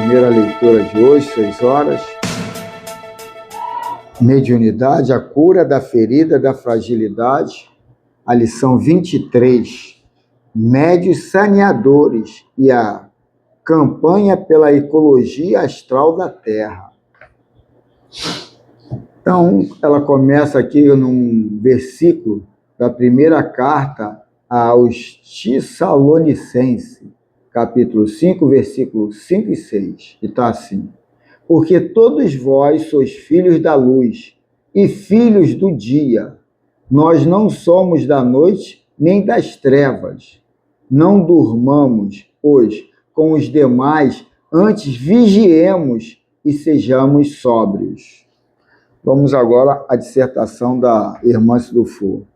primeira leitura de hoje, 6 horas. Mediunidade, a cura da ferida, da fragilidade. A lição 23, médios saneadores e a campanha pela ecologia astral da Terra. Então, ela começa aqui num versículo da primeira carta aos Tessalonicenses, capítulo 5, versículos 5 e 6, e está assim: porque todos vós sois filhos da luz e filhos do dia. Nós não somos da noite nem das trevas. Não durmamos, pois, com os demais, antes vigiemos e sejamos sóbrios. Vamos agora à dissertação da irmã Sidufo.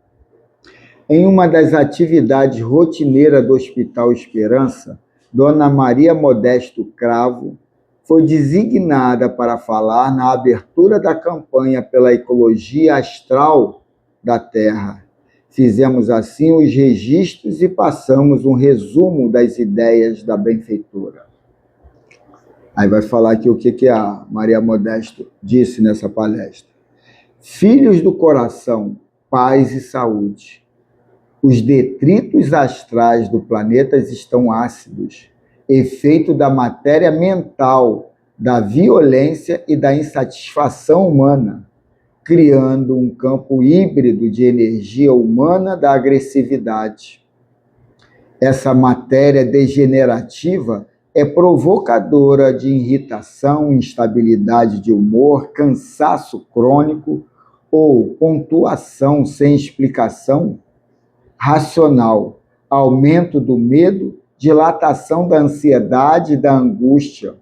Em uma das atividades rotineiras do Hospital Esperança, Dona Maria Modesto Cravo foi designada para falar na abertura da campanha pela ecologia astral da Terra. Fizemos assim os registros e passamos um resumo das ideias da benfeitora. Aí vai falar aqui o que a Maria Modesto disse nessa palestra. Filhos do coração, paz e saúde. Os detritos astrais do planeta estão ácidos, efeito da matéria mental, da violência e da insatisfação humana, criando um campo híbrido de energia humana da agressividade. Essa matéria degenerativa é provocadora de irritação, instabilidade de humor, cansaço crônico ou pontuação sem explicação racional, aumento do medo, dilatação da ansiedade e da angústia.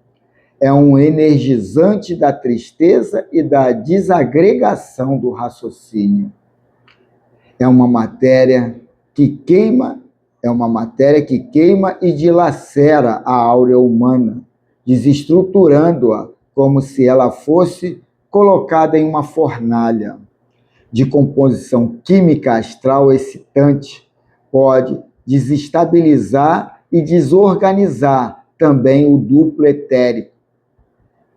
É um energizante da tristeza e da desagregação do raciocínio. É uma matéria que queima e dilacera a áurea humana, desestruturando-a como se ela fosse colocada em uma fornalha. De composição química astral excitante, pode desestabilizar e desorganizar também o duplo etérico,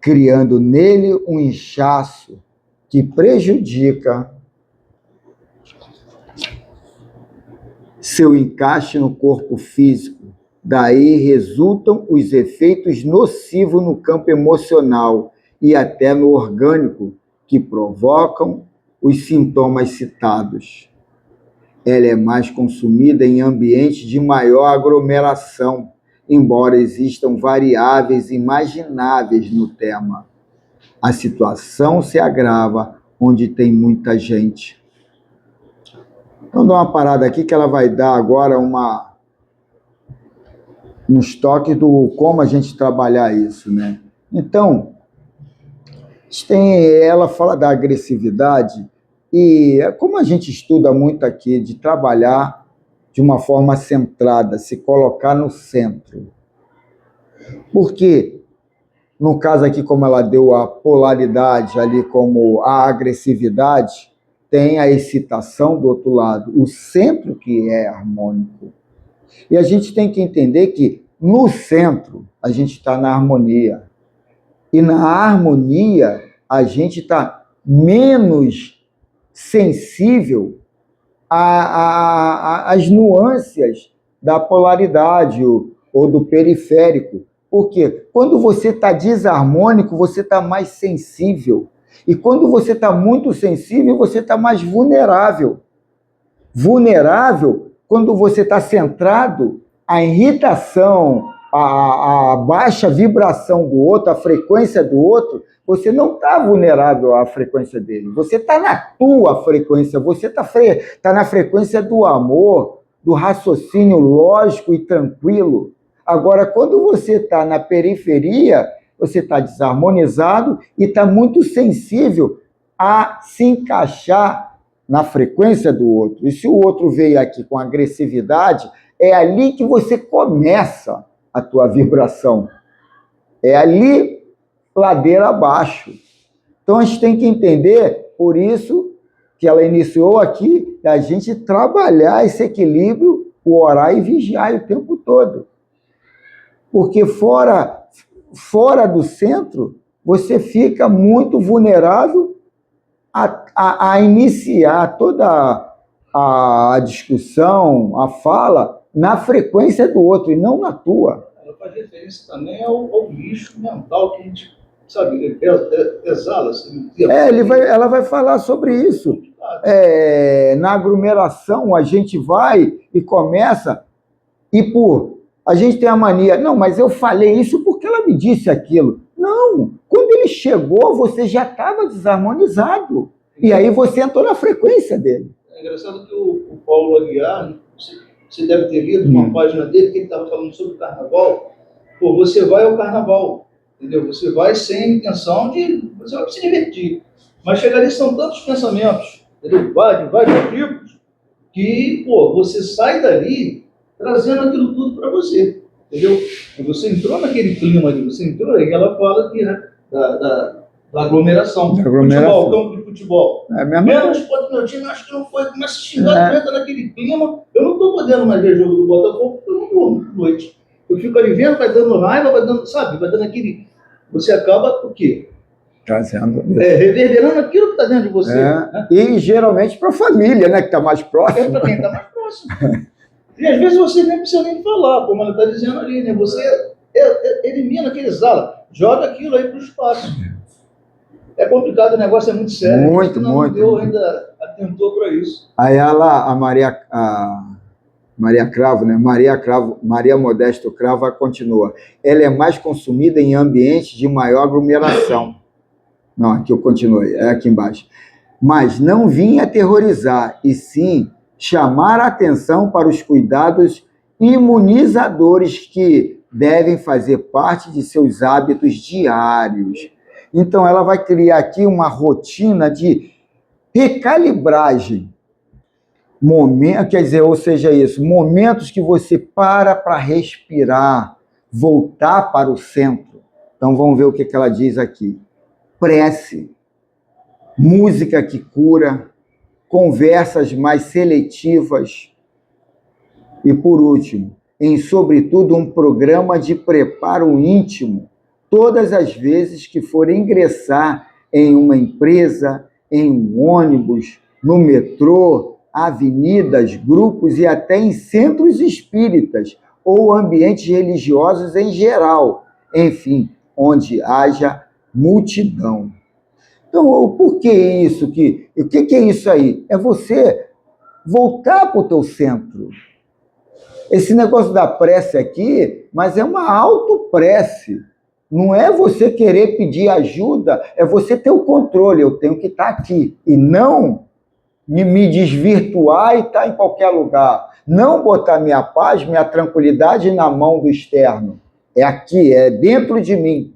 criando nele um inchaço que prejudica seu encaixe no corpo físico. Daí resultam os efeitos nocivos no campo emocional e até no orgânico, que provocam os sintomas citados. Ela é mais consumida em ambientes de maior aglomeração, embora existam variáveis imagináveis no tema. A situação se agrava onde tem muita gente. Então, dá uma parada aqui que ela vai dar agora uns toques do como a gente trabalhar isso, né? Então, ela fala da agressividade e como a gente estuda muito aqui, de trabalhar de uma forma centrada, se colocar no centro. Porque, no caso aqui, como ela deu a polaridade ali como a agressividade, tem a excitação do outro lado, o centro que é harmônico. E a gente tem que entender que no centro a gente está na harmonia. E na harmonia a gente está menos sensível às nuances da polaridade ou do periférico. Porque quando você está desarmônico, você está mais sensível. E quando você está muito sensível, você está mais vulnerável. Vulnerável quando você está centrado, a irritação, a baixa vibração do outro, a frequência do outro, você não está vulnerável à frequência dele. Você está na tua frequência, você está na frequência do amor, do raciocínio lógico e tranquilo. Agora, quando você está na periferia, você está desarmonizado e está muito sensível a se encaixar na frequência do outro. E se o outro veio aqui com agressividade, é ali que você começa a tua vibração. É ali, ladeira abaixo. Então, a gente tem que entender, por isso que ela iniciou aqui, a gente trabalhar esse equilíbrio, o orar e vigiar o tempo todo. Porque fora fora do centro, você fica muito vulnerável a iniciar toda a discussão, a fala, na frequência do outro e não na tua. Ela faz referência também ao lixo mental que a gente, sabe, exala. Assim, ela vai falar sobre isso. Na aglomeração, a gente vai e começa, a gente tem a mania, não, mas eu falei isso porque ela me disse aquilo. Não, quando ele chegou, você já estava desarmonizado. E aí você entrou na frequência dele. É engraçado que o Paulo Aguiar, você deve ter lido uma página dele que ele estava falando sobre o carnaval. Pô, você vai ao carnaval, entendeu? Você vai sem a intenção de... Você vai se divertir. Mas chegar ali são tantos pensamentos, entendeu? Vários tipos, que, pô, você sai dali trazendo aquilo tudo para você, entendeu? E você entrou naquele clima ali, você entrou aí, ela fala aqui, né, da aglomeração. Futebol, campo de futebol. Menos ponto meu time, acho que não foi. Começa a xingar, entra naquele clima. Eu não estou podendo mais ver jogo do Botafogo, porque eu não durmo de noite. Eu fico ali vendo, vai dando raiva, vai dando, sabe, vai dando aquele... Você acaba o quê? Trazendo reverberando aquilo que está dentro de você. Né? E geralmente para a família, né, que está mais próximo. É para quem está mais próximo. E às vezes você nem precisa nem falar, como ela está dizendo ali, né? Você elimina aquele exala, joga aquilo aí para o espaço. É complicado, o negócio é muito sério. Muito. Deus ainda atentou para isso. Aí a Maria Cravo, né? Maria Modesto Cravo continua. Ela é mais consumida em ambientes de maior aglomeração. Não, aqui eu continuei, é aqui embaixo. Mas não vinha aterrorizar, e sim chamar a atenção para os cuidados imunizadores que devem fazer parte de seus hábitos diários. Então, ela vai criar aqui uma rotina de recalibragem. Momentos que você para respirar, voltar para o centro. Então, vamos ver o que ela diz aqui. Prece, música que cura, conversas mais seletivas e, por último, sobretudo, um programa de preparo íntimo todas as vezes que for ingressar em uma empresa, em um ônibus, no metrô, avenidas, grupos e até em centros espíritas ou ambientes religiosos em geral, enfim, onde haja multidão. Então, por que isso? O que é isso aí? É você voltar para o teu centro. Esse negócio da prece aqui, mas é uma autoprece. Não é você querer pedir ajuda, é você ter o controle. Eu tenho que estar aqui. E não me desvirtuar e estar em qualquer lugar. Não botar minha paz, minha tranquilidade na mão do externo. É aqui, é dentro de mim.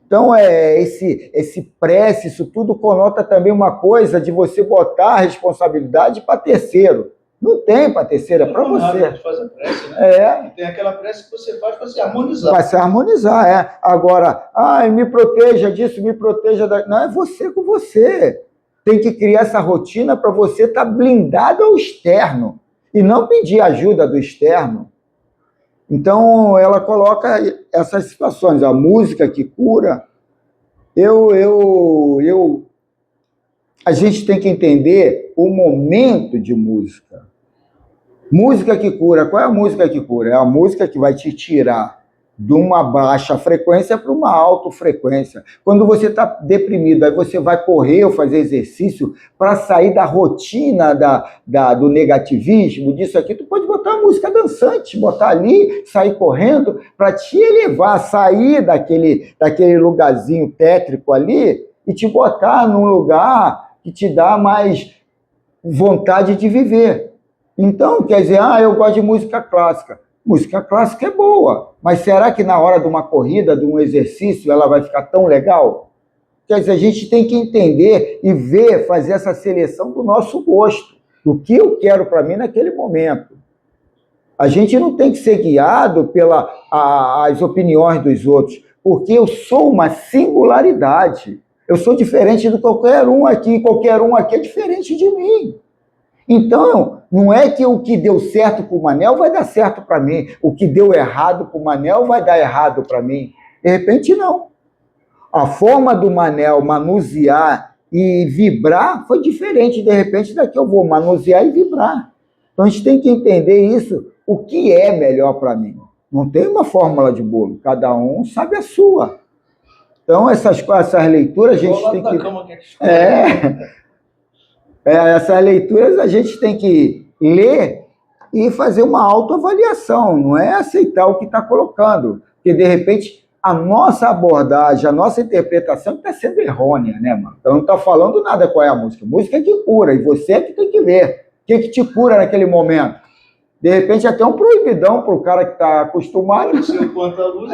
Então, esse prece, isso tudo conota também uma coisa de você botar a responsabilidade para terceiro. Não tem para terceiro, é para você. A gente faz a prece, né? Tem aquela prece que você faz para se harmonizar. Para se harmonizar, é. Agora, me proteja disso, me proteja da... Não, é você com você. Tem que criar essa rotina para você estar blindado ao externo e não pedir ajuda do externo. Então, ela coloca essas situações, a música que cura. A gente tem que entender o momento de música. Música que cura, qual é a música que cura? É a música que vai te tirar de uma baixa frequência para uma alta frequência. Quando você está deprimido, aí você vai correr ou fazer exercício para sair da rotina do negativismo, disso aqui, tu pode botar uma música dançante, botar ali, sair correndo, para te elevar, sair daquele lugarzinho tétrico ali e te botar num lugar que te dá mais vontade de viver. Então, quer dizer, eu gosto de música clássica. Música clássica é boa, mas será que na hora de uma corrida, de um exercício, ela vai ficar tão legal? Quer dizer, a gente tem que entender e ver, fazer essa seleção do nosso gosto, do que eu quero para mim naquele momento. A gente não tem que ser guiado pelas opiniões dos outros, porque eu sou uma singularidade. Eu sou diferente de qualquer um aqui é diferente de mim. Então, não é que o que deu certo para o Manel vai dar certo para mim, o que deu errado para o Manel vai dar errado para mim. De repente, não. A forma do Manel manusear e vibrar foi diferente. De repente, daqui eu vou manusear e vibrar. Então, a gente tem que entender isso, o que é melhor para mim. Não tem uma fórmula de bolo, cada um sabe a sua. Então, essas leituras a gente tem que... essas leituras a gente tem que ler e fazer uma autoavaliação, não é aceitar o que está colocando. Porque, de repente, a nossa abordagem, a nossa interpretação está sendo errônea, né, mano? Então, não está falando nada qual é a música. A música é que cura, e você é que tem que ver. O que te cura naquele momento? De repente, até um proibidão para o cara que está acostumado. Se eu quanto a luz,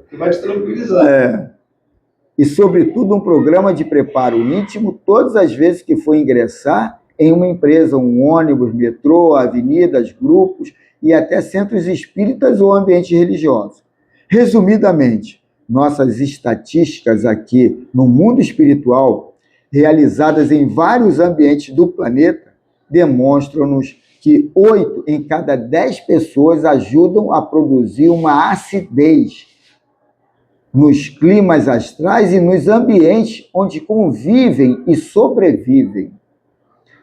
que vai te tranquilizar. E, sobretudo, um programa de preparo íntimo todas as vezes que for ingressar em uma empresa, um ônibus, metrô, avenidas, grupos e até centros espíritas ou ambientes religiosos. Resumidamente, nossas estatísticas aqui no mundo espiritual, realizadas em vários ambientes do planeta, demonstram-nos que 8 em cada 10 pessoas ajudam a produzir uma acidez nos climas astrais e nos ambientes onde convivem e sobrevivem.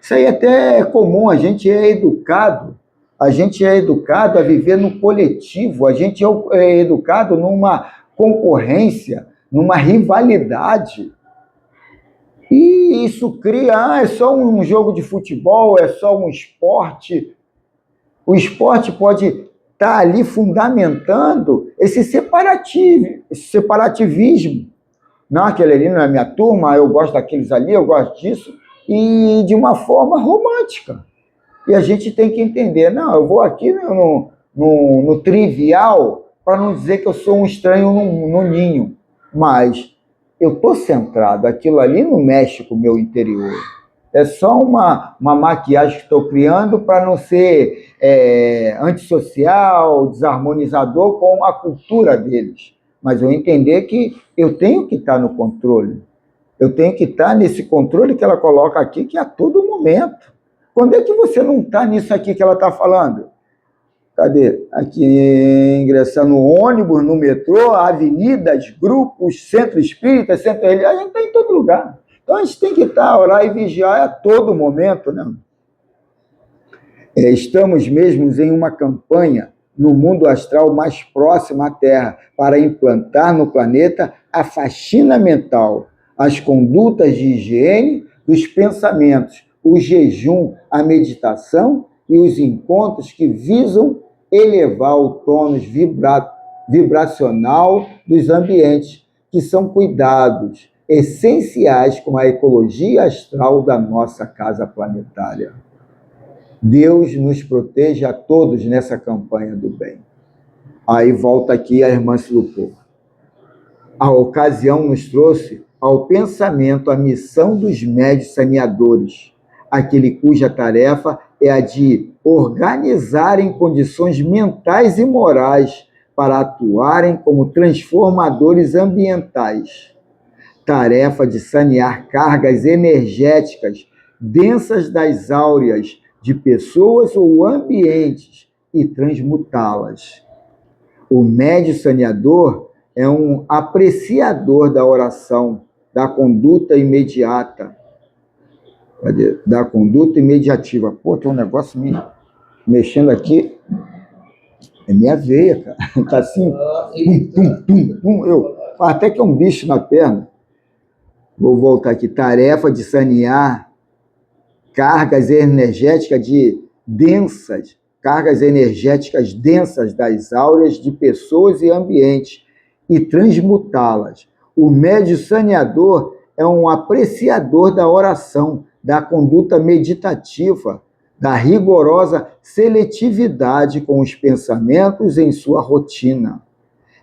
Isso aí até é comum, a gente é educado a viver no coletivo, a gente é educado numa concorrência, numa rivalidade. E isso cria, é só um jogo de futebol, é só um esporte. O esporte pode estar ali fundamentando esse separativismo. Não, aquele ali não é minha turma, eu gosto daqueles ali, eu gosto disso, e de uma forma romântica. E a gente tem que entender, não, eu vou aqui no trivial para não dizer que eu sou um estranho no ninho, mas eu estou centrado, aquilo ali não mexe com o meu interior. É só uma maquiagem que estou criando para não ser antissocial, desarmonizador com a cultura deles. Mas eu entender que eu tenho que estar no controle. Eu tenho que estar nesse controle que ela coloca aqui, que é a todo momento. Quando é que você não está nisso aqui que ela está falando? Cadê? Aqui, ingressar no ônibus, no metrô, avenidas, grupos, centro espírita, centro religioso, a gente está em todo lugar. Então, a gente tem que estar, orar e vigiar a todo momento, né? Estamos mesmo em uma campanha no mundo astral mais próximo à Terra para implantar no planeta a faxina mental, as condutas de higiene dos pensamentos, o jejum, a meditação e os encontros que visam elevar o tônus vibracional dos ambientes, que são cuidados essenciais com a ecologia astral da nossa casa planetária. Deus nos proteja a todos nessa campanha do bem. Aí volta aqui a irmã Silupô. A ocasião nos trouxe ao pensamento a missão dos médiuns saneadores, aquele cuja tarefa é a de organizarem condições mentais e morais para atuarem como transformadores ambientais. Tarefa de sanear cargas energéticas densas das áureas de pessoas ou ambientes e transmutá-las. O médium saneador é um apreciador da oração, da conduta imediata, da conduta imediativa. Pô, tem um negócio me mexendo aqui. É minha veia, cara. Tá assim, até que é um bicho na perna. Vou voltar aqui. Tarefa de sanear cargas energéticas densas das áureas de pessoas e ambientes e transmutá-las. O médium saneador é um apreciador da oração, da conduta meditativa, da rigorosa seletividade com os pensamentos em sua rotina.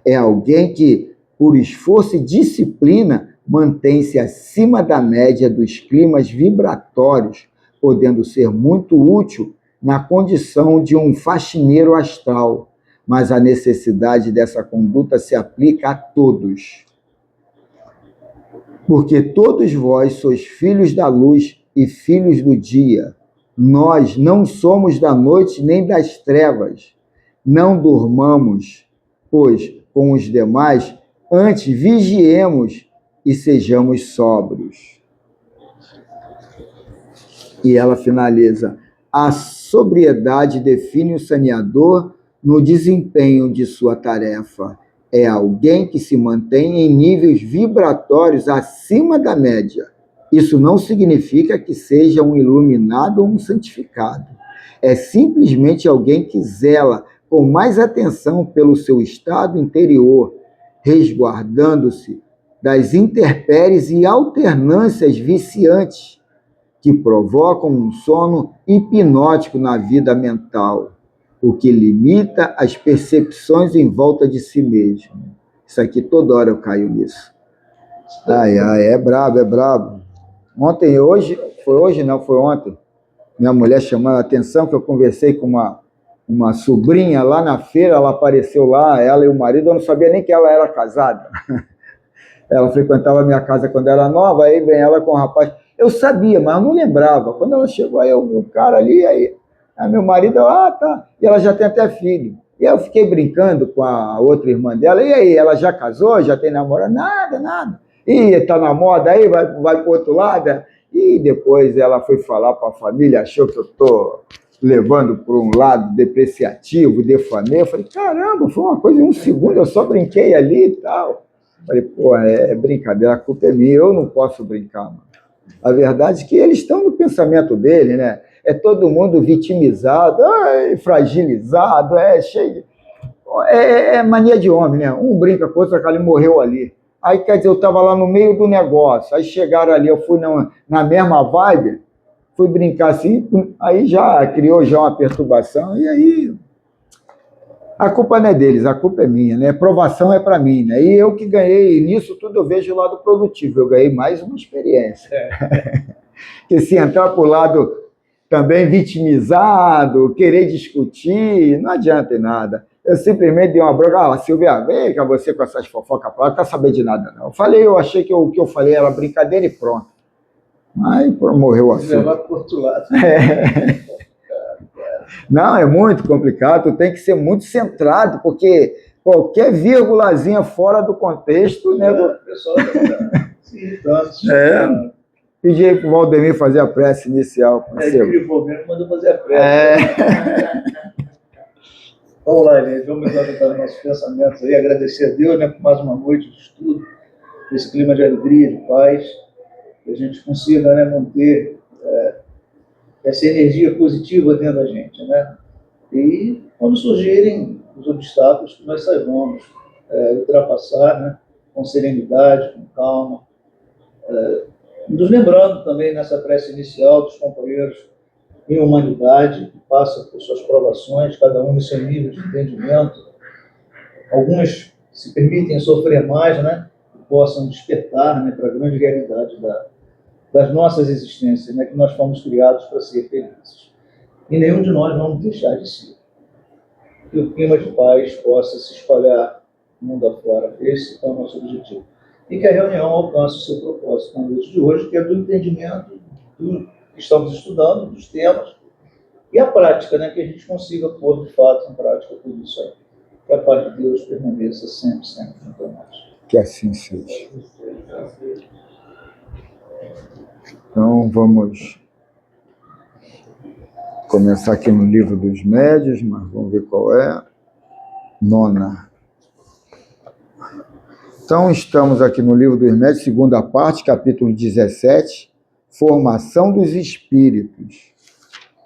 É alguém que, por esforço e disciplina, mantém-se acima da média dos climas vibratórios, podendo ser muito útil na condição de um faxineiro astral, mas a necessidade dessa conduta se aplica a todos. Porque todos vós sois filhos da luz e filhos do dia. Nós não somos da noite nem das trevas. Não durmamos, pois com os demais, antes vigiemos e sejamos sóbrios. E ela finaliza: a sobriedade define o saneador no desempenho de sua tarefa. É alguém que se mantém em níveis vibratórios acima da média. Isso não significa que seja um iluminado ou um santificado. É simplesmente alguém que zela com mais atenção pelo seu estado interior, resguardando-se das intempéries e alternâncias viciantes que provocam um sono hipnótico na vida mental, o que limita as percepções em volta de si mesmo. Isso aqui, toda hora eu caio nisso. Ai, ai, é brabo. Ontem, foi ontem, minha mulher chamando a atenção que eu conversei com uma sobrinha lá na feira, ela apareceu lá, ela e o marido, eu não sabia nem que ela era casada. Ela frequentava a minha casa quando era nova, aí vem ela com o rapaz. Eu sabia, mas eu não lembrava. Quando ela chegou, aí o cara ali, aí meu marido, tá. E ela já tem até filho. E aí eu fiquei brincando com a outra irmã dela. E aí, ela já casou? Já tem namorado? Nada. E tá na moda aí, vai pro outro lado? E depois ela foi falar para a família, achou que eu tô levando para um lado depreciativo, defanei. Eu falei, caramba, foi uma coisa de um segundo, eu só brinquei ali e tal. Falei, pô, é brincadeira, a culpa é minha, eu não posso brincar, mano. A verdade é que eles estão no pensamento dele, né? É todo mundo vitimizado, fragilizado, cheio. É mania de homem, né? Um brinca com o outro, ele morreu ali. Aí, quer dizer, eu estava lá no meio do negócio, aí chegaram ali, eu fui na mesma vibe, fui brincar assim, aí já criou uma perturbação, e aí a culpa não é deles, a culpa é minha, né? A provação é para mim, né? E eu que ganhei, nisso tudo eu vejo o lado produtivo, eu ganhei mais uma experiência. Porque se entrar para o lado também vitimizado, querer discutir, não adianta em nada. Eu simplesmente dei uma bronca, Silvia, vem cá você com essas fofocas pra lá, não quer saber de nada não. Eu achei que o que eu falei era brincadeira e pronto. Aí morreu o assunto. Levar para o outro lado. Não, é muito complicado, tem que ser muito centrado, porque qualquer vírgulazinha fora do contexto, né? O pessoal se irritando. Pedi aí para o Valdemir fazer a prece inicial. Ele mesmo mandou fazer a prece. Vamos lá, gente, vamos exaltar nossos pensamentos aí, agradecer a Deus, né, por mais uma noite de estudo, esse clima de alegria, de paz, que a gente consiga, né, manter essa energia positiva dentro da gente, né? E quando surgirem os obstáculos, que nós saibamos ultrapassar, né, com serenidade, com calma, nos lembrando também nessa prece inicial dos companheiros em humanidade, que passa por suas provações, cada um no seu nível de entendimento. Alguns se permitem sofrer mais, né, que possam despertar, né, para a grande realidade das nossas existências, né, que nós fomos criados para ser felizes. E nenhum de nós vamos deixar de ser. Que o clima de paz possa se espalhar no mundo afora. Esse é o nosso objetivo. E que a reunião alcance o seu propósito na noite de hoje, que é do entendimento do que estamos estudando, dos temas, e a prática, né, que a gente consiga pôr de fato em prática tudo isso aí. Que a paz de Deus permaneça sempre junto a nós. Que assim seja. Então, vamos começar aqui no livro dos médios, mas vamos ver qual é. 9ª. Então, estamos aqui no livro dos médios, segunda parte, capítulo 17, Formação dos Espíritos.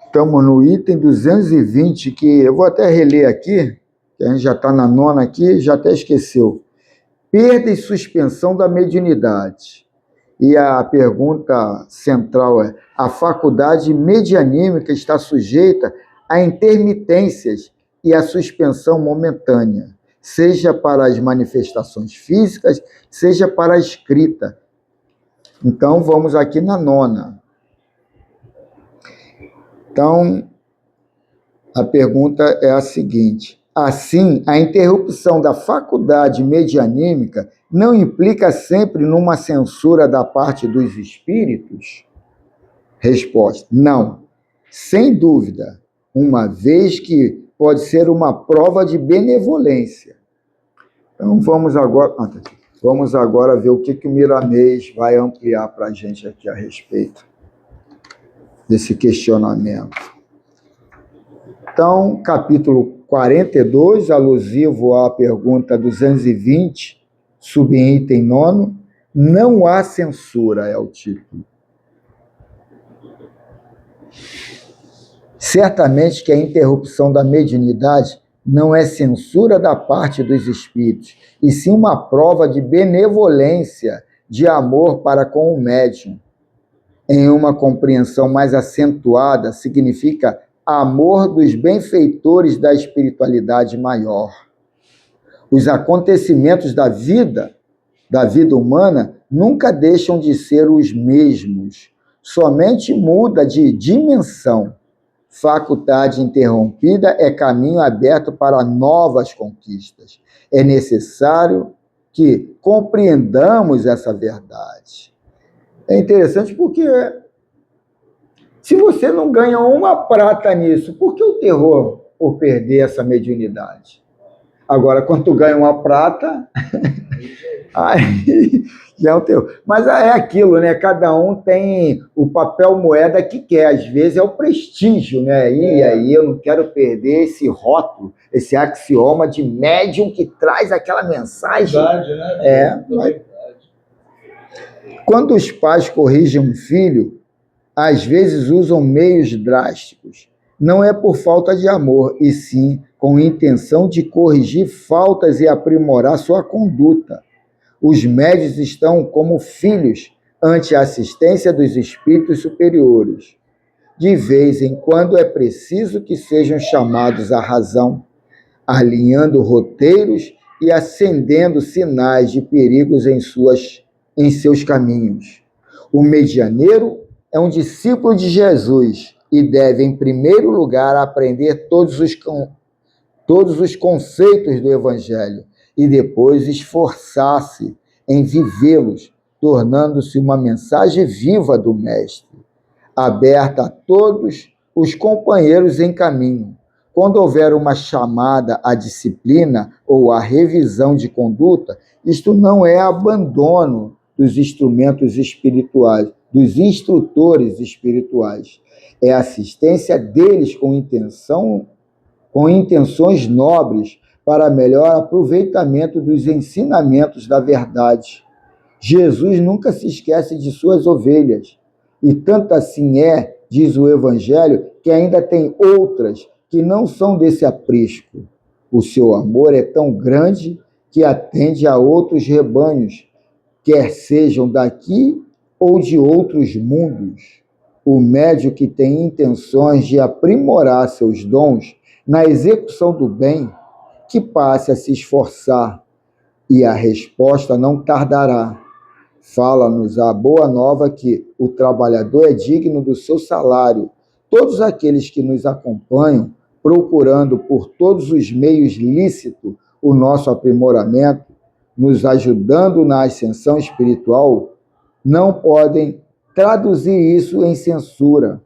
Estamos no item 220, que eu vou até reler aqui, que a gente já está na 9ª aqui, já até esqueceu. Perda e suspensão da mediunidade. E a pergunta central é: a faculdade medianímica está sujeita a intermitências e a suspensão momentânea, seja para as manifestações físicas, seja para a escrita. Então, vamos aqui na 9ª. Então, a pergunta é a seguinte: assim, a interrupção da faculdade medianímica não implica sempre numa censura da parte dos espíritos? Resposta: não, sem dúvida, uma vez que pode ser uma prova de benevolência. Então vamos agora ver o que o Miramês vai ampliar para a gente aqui a respeito desse questionamento. Então, capítulo 42, alusivo à pergunta 220, subitem 9, não há censura, é o título. Certamente que a interrupção da mediunidade não é censura da parte dos espíritos, e sim uma prova de benevolência, de amor para com o médium. Em uma compreensão mais acentuada, significa amor dos benfeitores da espiritualidade maior. Os acontecimentos da vida humana, nunca deixam de ser os mesmos, somente muda de dimensão. Faculdade interrompida é caminho aberto para novas conquistas. É necessário que compreendamos essa verdade. É interessante porque se você não ganha uma prata nisso, por que o terror por perder essa mediunidade? Agora, quando tu ganha uma prata, aí já é o teu. Mas é aquilo, né? Cada um tem o papel moeda que quer. Às vezes é o prestígio, né? E aí eu não quero perder esse rótulo, esse axioma de médium que traz aquela mensagem. Verdade, né? Quando os pais corrigem um filho, às vezes usam meios drásticos. Não é por falta de amor, e sim com intenção de corrigir faltas e aprimorar sua conduta. Os médios estão como filhos ante a assistência dos espíritos superiores. De vez em quando é preciso que sejam chamados à razão, alinhando roteiros e acendendo sinais de perigos em seus caminhos. O medianeiro é um discípulo de Jesus e deve, em primeiro lugar, aprender todos os conceitos do Evangelho e depois esforçar-se em vivê-los, tornando-se uma mensagem viva do Mestre, aberta a todos os companheiros em caminho. Quando houver uma chamada à disciplina ou à revisão de conduta, isto não é abandono dos instrumentos espirituais, dos instrutores espirituais. É assistência deles com intenções nobres para melhor aproveitamento dos ensinamentos da verdade. Jesus nunca se esquece de suas ovelhas, e tanto assim é, diz o Evangelho, que ainda tem outras que não são desse aprisco. O seu amor é tão grande que atende a outros rebanhos, quer sejam daqui ou de outros mundos. O médium que tem intenções de aprimorar seus dons na execução do bem, que passe a se esforçar, e a resposta não tardará. Fala-nos a boa nova que o trabalhador é digno do seu salário. Todos aqueles que nos acompanham, procurando por todos os meios lícitos o nosso aprimoramento, nos ajudando na ascensão espiritual, não podem traduzir isso em censura,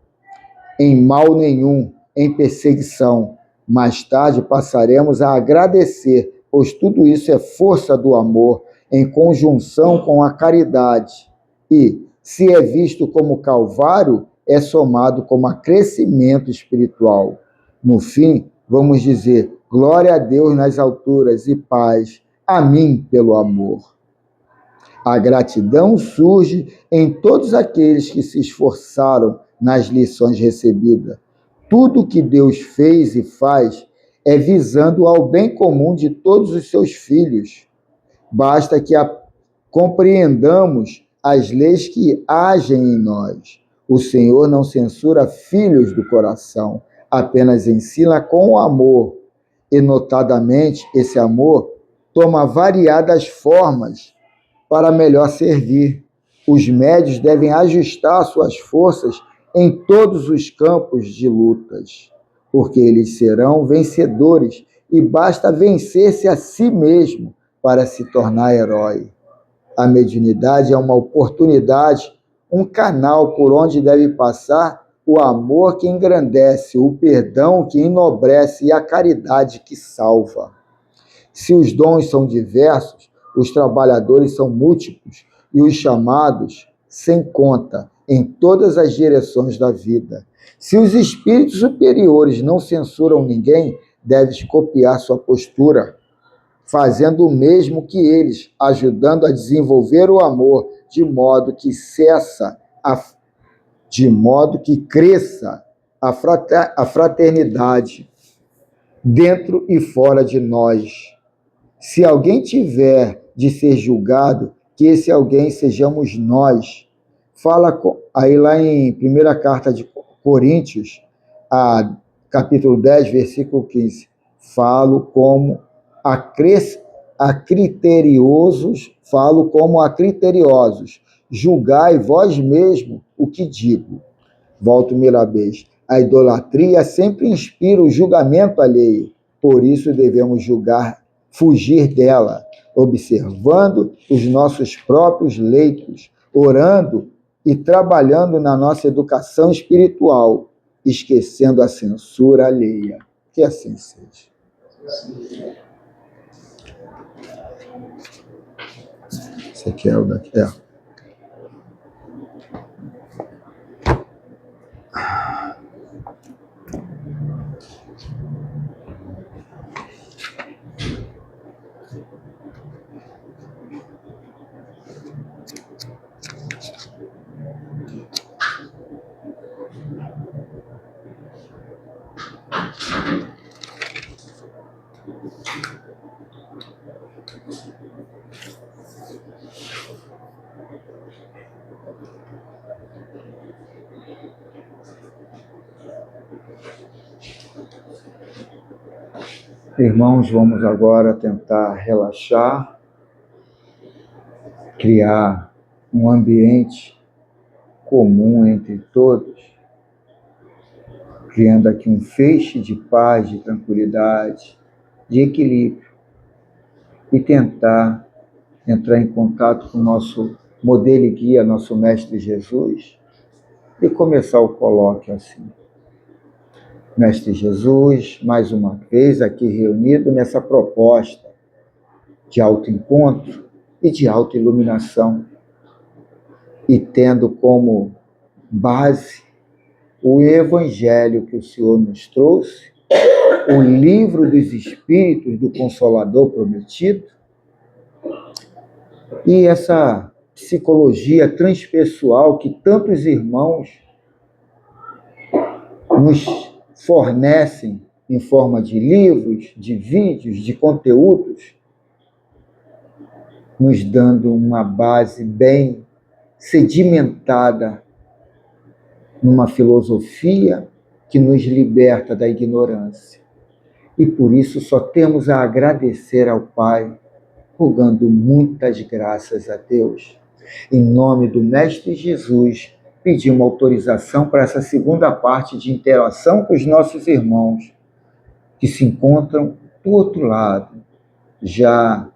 em mal nenhum, em perseguição. Mais tarde passaremos a agradecer, pois tudo isso é força do amor, em conjunção com a caridade. E, se é visto como calvário, é somado como acrescimento espiritual. No fim, vamos dizer, glória a Deus nas alturas e paz, a mim pelo amor. A gratidão surge em todos aqueles que se esforçaram nas lições recebidas. Tudo que Deus fez e faz é visando ao bem comum de todos os seus filhos. Basta que compreendamos as leis que agem em nós. O Senhor não censura filhos do coração, apenas ensina com amor. E, notadamente, esse amor toma variadas formas para melhor servir. Os médios devem ajustar suas forças em todos os campos de lutas, porque eles serão vencedores e basta vencer-se a si mesmo para se tornar herói. A mediunidade é uma oportunidade, um canal por onde deve passar o amor que engrandece, o perdão que enobrece e a caridade que salva. Se os dons são diversos, os trabalhadores são múltiplos e os chamados sem conta em todas as direções da vida. Se os espíritos superiores não censuram ninguém, deves copiar sua postura, fazendo o mesmo que eles, ajudando a desenvolver o amor, de modo que cresça a fraternidade dentro e fora de nós. Se alguém tiver de ser julgado, que esse alguém sejamos nós. Fala aí lá em primeira carta de Coríntios, capítulo 10, versículo 15. Falo como a criteriosos. Julgai vós mesmo o que digo. Volto Mirabês. A idolatria sempre inspira o julgamento alheio. Por isso devemos fugir dela, observando os nossos próprios leitos, orando e trabalhando na nossa educação espiritual, esquecendo a censura alheia. Que assim seja. Esse aqui é o daqui. Irmãos, vamos agora tentar relaxar, criar um ambiente comum entre todos, criando aqui um feixe de paz, de tranquilidade, de equilíbrio, e tentar entrar em contato com o nosso modelo e guia, nosso Mestre Jesus, e começar o colóquio assim. Mestre Jesus, mais uma vez aqui reunido nessa proposta de autoencontro e de autoiluminação, e tendo como base o Evangelho que o Senhor nos trouxe, o livro dos Espíritos do Consolador prometido, e essa psicologia transpessoal que tantos irmãos nos fornecem em forma de livros, de vídeos, de conteúdos, nos dando uma base bem sedimentada numa filosofia que nos liberta da ignorância. E por isso só temos a agradecer ao Pai, rogando muitas graças a Deus. Em nome do Mestre Jesus, pedimos autorização para essa segunda parte de interação com os nossos irmãos que se encontram do outro lado, já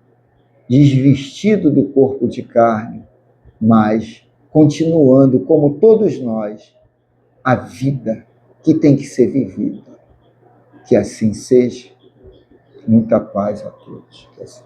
desvestido do corpo de carne, mas continuando, como todos nós, a vida que tem que ser vivida. Que assim seja. Muita paz a todos. Que assim.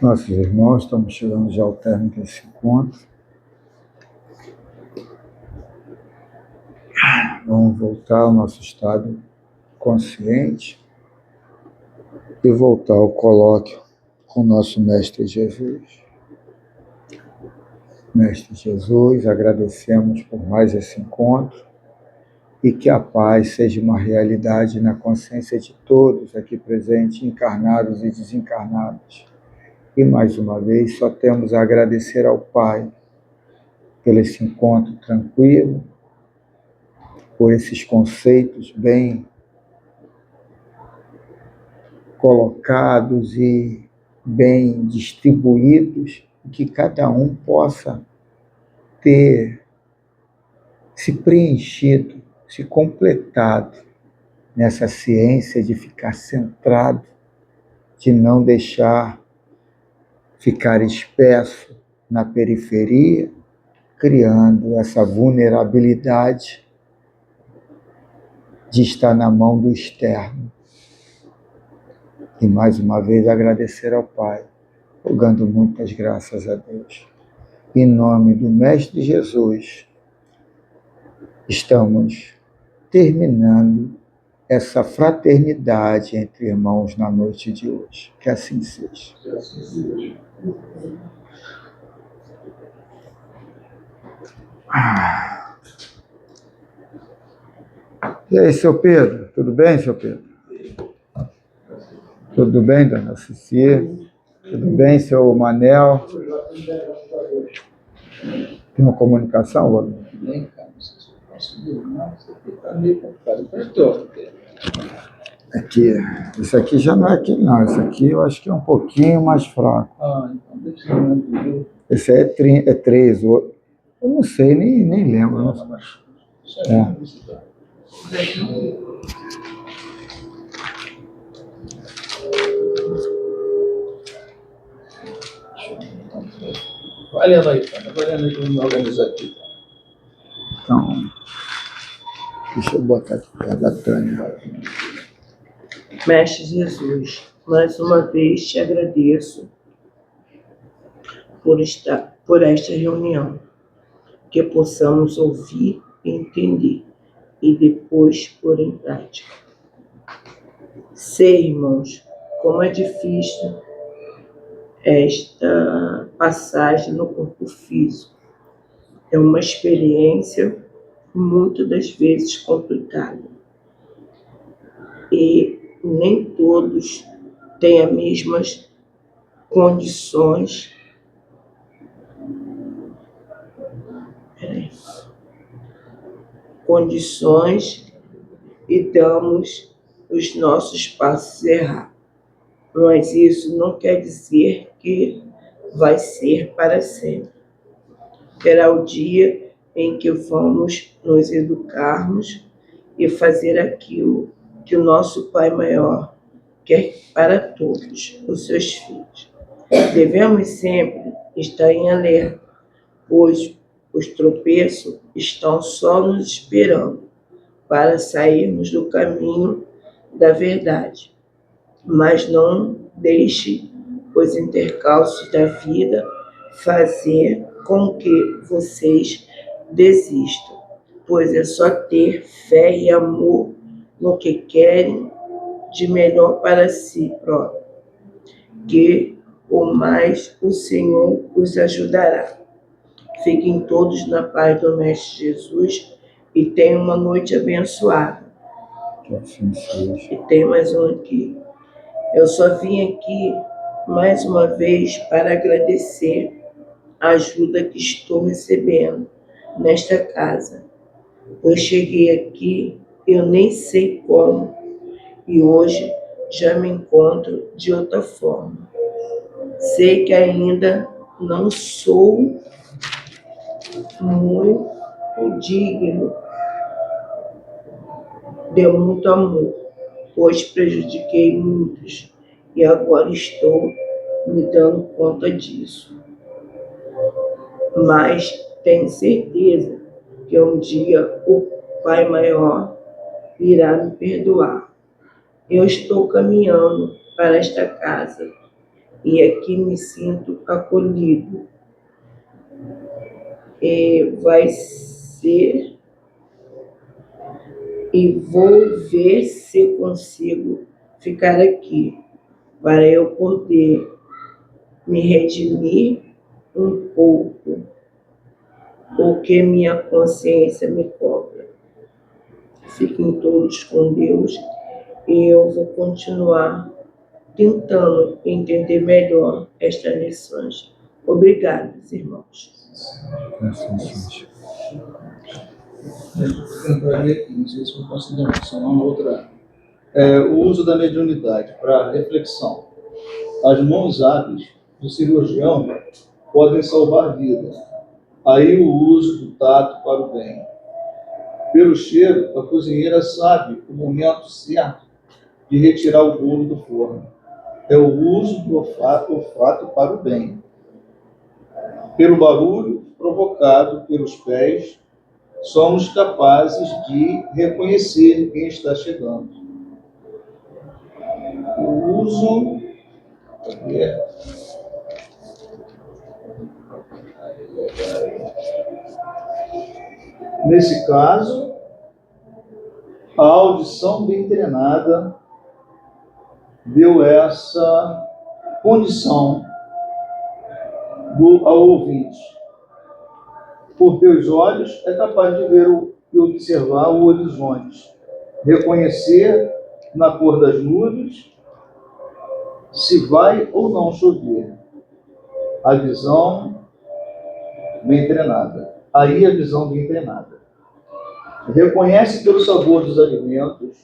Nossos irmãos, estamos chegando já ao término desse encontro. Vamos voltar ao nosso estado consciente, e voltar ao colóquio com o nosso Mestre Jesus. Mestre Jesus, agradecemos por mais esse encontro e que a paz seja uma realidade na consciência de todos aqui presentes, encarnados e desencarnados. E mais uma vez só temos a agradecer ao Pai por esse encontro tranquilo, por esses conceitos bem colocados e bem distribuídos, que cada um possa ter se preenchido, se completado nessa ciência de ficar centrado, de não deixar ficar espesso na periferia, criando essa vulnerabilidade de estar na mão do externo. E mais uma vez agradecer ao Pai, rogando muitas graças a Deus. Em nome do Mestre Jesus, estamos terminando essa fraternidade entre irmãos na noite de hoje. Que assim seja. Que assim seja. E aí, seu Pedro? Tudo bem, seu Pedro? Tudo bem, dona Cecília? Tudo bem, seu Manel? Tem uma comunicação, Wagner? Nem, cara, não sei se eu posso ler, não. Isso aqui está meio complicado. Pastor, Aqui, isso aqui já não é aqui, não. Isso aqui eu acho que é um pouquinho mais fraco. então deve ser um do Esse aí é 3. Eu não sei, nem lembro. Não sei. Isso aí, É. Vai lendo aí, cara. Vai lendo aí para me organizar aqui. Então, deixa eu botar aqui perto da Tânia. Mestre Jesus, mais uma vez te agradeço por esta reunião, que possamos ouvir e entender e depois pôr em prática. Sei, irmãos, como é difícil esta passagem no corpo físico. É uma experiência muitas das vezes complicada. E nem todos têm as mesmas condições e damos os nossos passos errados. Mas isso não quer dizer que vai ser para sempre. Terá o dia em que vamos nos educarmos e fazer aquilo que o nosso Pai Maior quer para todos os seus filhos. Devemos sempre estar em alerta, pois os tropeços estão só nos esperando para sairmos do caminho da verdade. Mas não deixe os intercalços da vida fazer com que vocês desistam, pois é só ter fé e amor no que querem de melhor para si próprio, que o mais o Senhor os ajudará. Fiquem todos na paz do Mestre Jesus e tenham uma noite abençoada. Que assim seja. E tem mais um aqui. Eu só vim aqui mais uma vez para agradecer a ajuda que estou recebendo nesta casa. Eu cheguei aqui, eu nem sei como, e hoje já me encontro de outra forma. Sei que ainda não sou muito digno de muito amor, pois prejudiquei muitos e agora estou me dando conta disso. Mas tenho certeza que um dia o Pai Maior irá me perdoar. Eu estou caminhando para esta casa e aqui me sinto acolhido. E vou ver se consigo ficar aqui, para eu poder me redimir um pouco, porque minha consciência me cobra. Fiquem todos com Deus e eu vou continuar tentando entender melhor estas lições. Obrigados, irmãos. Entraria aqui, não sei se vou conseguir mencionar uma outra. O uso da mediunidade para reflexão. As mãos hábeis do cirurgião podem salvar vidas. Aí o uso do tato para o bem. Pelo cheiro, a cozinheira sabe o momento certo de retirar o bolo do forno. É o uso do olfato para o bem. Pelo barulho provocado pelos pés, somos capazes de reconhecer quem está chegando. O uso nesse caso, a audição bem treinada deu essa condição ao ouvinte. Por teus olhos é capaz de ver e observar o horizonte, reconhecer na cor das nuvens se vai ou não chover. A visão bem treinada. Aí a visão bem treinada. Reconhece pelo sabor dos alimentos.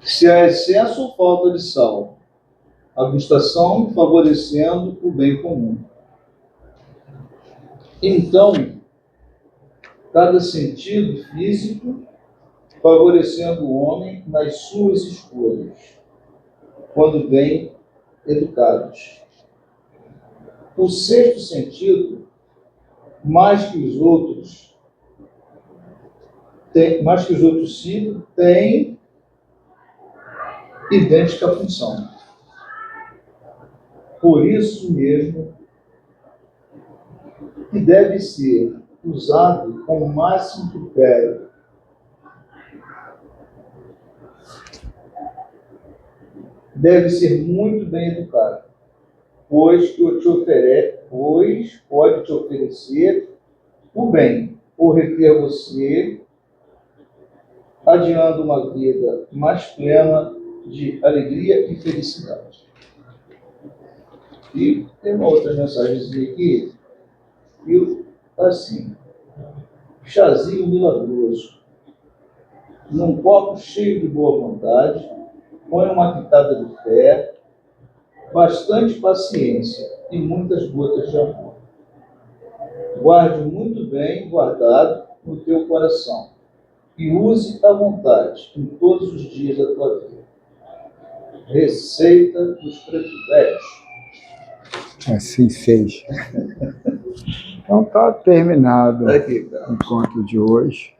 Se há excesso ou falta de sal. A gustação favorecendo o bem comum. Então, cada sentido físico favorecendo o homem nas suas escolhas, quando bem educados. O sexto sentido, mais que os outros cinco, tem idêntica função. Por isso mesmo, que deve ser usado com o máximo critério. Deve ser muito bem educado, pois pode te oferecer o bem, ou reter você, adiando uma vida mais plena de alegria e felicidade. E tem uma outra mensagem aqui, e assim, chazinho milagroso, num copo cheio de boa vontade, põe uma pitada de fé, bastante paciência e muitas gotas de amor. Guarde muito bem guardado no teu coração e use à vontade em todos os dias da tua vida. Receita dos privilégios. Assim seja. Então está terminado Aqui, o encontro de hoje.